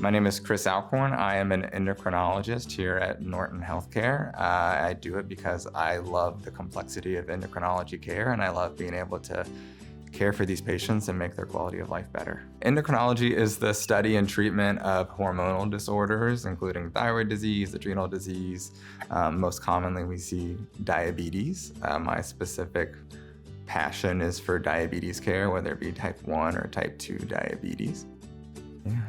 My name is Chris Alcorn. I am an endocrinologist here at Norton Healthcare. I do it because I love the complexity of endocrinology care, and I love being able to care for these patients and make their quality of life better. Endocrinology is the study and treatment of hormonal disorders, including thyroid disease, adrenal disease. Most commonly, we see diabetes. My specific passion is for diabetes care, whether it be type 1 or type 2 diabetes.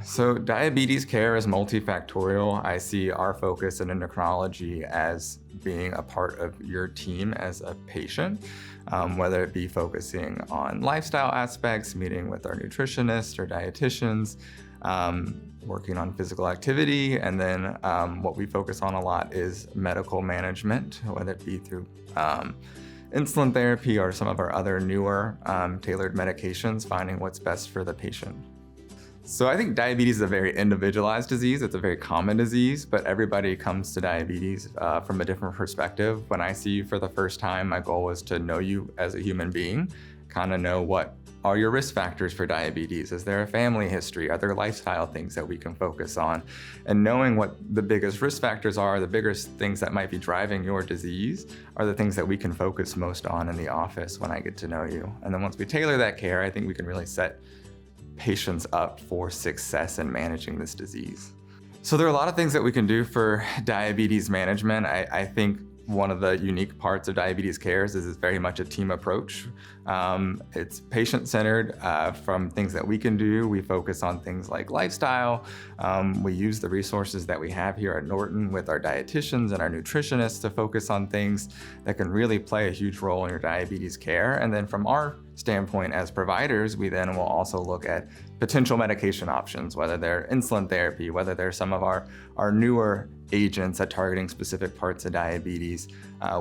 So diabetes care is multifactorial. I see our focus in endocrinology as being a part of your team as a patient, whether it be focusing on lifestyle aspects, meeting with our nutritionists or dietitians, working on physical activity, and then what we focus on a lot is medical management, whether it be through insulin therapy or some of our other newer tailored medications, finding what's best for the patient. So I think diabetes is a very individualized disease. It's a very common disease, but everybody comes to diabetes from a different perspective. When I see you for the first time, my goal is to know you as a human being, kind of know what are your risk factors for diabetes. Is there a family history? Are there lifestyle things that we can focus on? And knowing what the biggest risk factors are, the biggest things that might be driving your disease, are the things that we can focus most on in the office when I get to know you. And then once we tailor that care, I think we can really set patients up for success in managing this disease. So there are a lot of things that we can do for diabetes management. I think one of the unique parts of diabetes cares is it's very much a team approach. It's patient-centered from things that we can do. We focus on things like lifestyle. We use the resources that we have here at Norton with our dietitians and our nutritionists to focus on things that can really play a huge role in your diabetes care. And then from our standpoint as providers, we then will also look at potential medication options, whether they're insulin therapy, whether they're some of our newer agents at targeting specific parts of diabetes.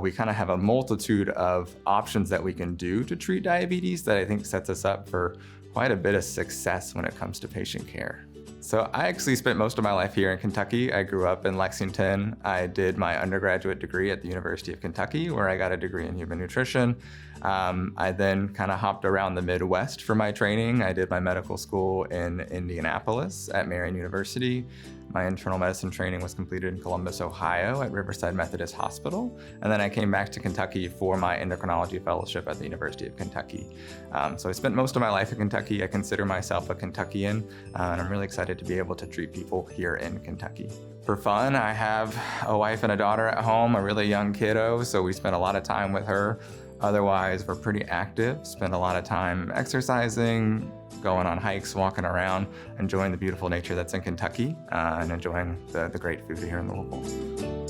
We kind of have a multitude of options that we can do to treat diabetes that I think sets us up for quite a bit of success when it comes to patient care. So I actually spent most of my life here in Kentucky. I grew up in Lexington. I did my undergraduate degree at the University of Kentucky, where I got a degree in human nutrition. I then kind of hopped around the Midwest for my training. I did my medical school in Indianapolis at Marian University. My internal medicine training was completed in Columbus, Ohio at Riverside Methodist Hospital. And then I came back to Kentucky for my endocrinology fellowship at the University of Kentucky. So I spent most of my life in Kentucky. I consider myself a Kentuckian, and I'm really excited to be able to treat people here in Kentucky. For fun, I have a wife and a daughter at home, a really young kiddo, so we spend a lot of time with her. Otherwise, we're pretty active, spend a lot of time exercising, going on hikes, walking around, enjoying the beautiful nature that's in Kentucky, and enjoying the great food here in Louisville.